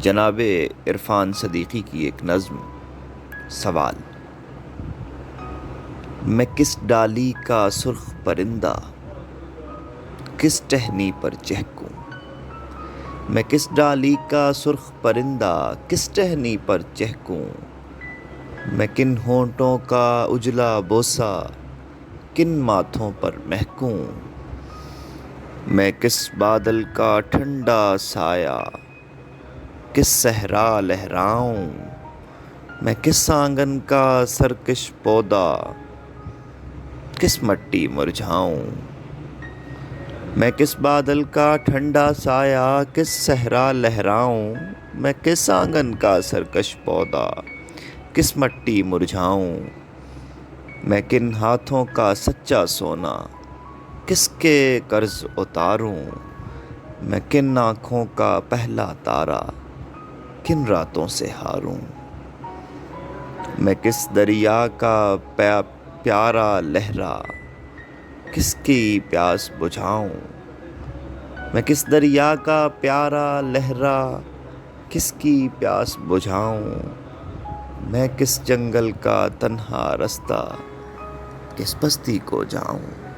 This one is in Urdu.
جناب عرفان صدیقی کی ایک نظم. سوال: میں کس ڈالی کا سرخ پرندہ کس ٹہنی پر چہکوں؟ میں کس ڈالی کا سرخ پرندہ کس ٹہنی پر چہکوں؟ میں کن ہونٹوں کا اجلا بوسہ کن ماتھوں پر مہکوں؟ میں کس بادل کا ٹھنڈا سایہ کس صحرا لہراؤں؟ میں کس آنگن کا سرکش پودا کس مٹی مرجھاؤں؟ میں کس بادل کا ٹھنڈا سایہ کس صحرا لہراؤں؟ میں کس آنگن کا سرکش پودا کس مٹی مرجھاؤں؟ میں کن ہاتھوں کا سچا سونا کس کے قرض اتاروں؟ میں کن آنکھوں کا پہلا تارا کن راتوں سے ہاروں؟ میں کس دریا کا پیارا لہرا کس کی پیاس بجھاؤں؟ میں کس دریا کا پیارا لہرا کس کی پیاس بجھاؤں؟ میں کس جنگل کا تنہا رستہ کس بستی کو جاؤں؟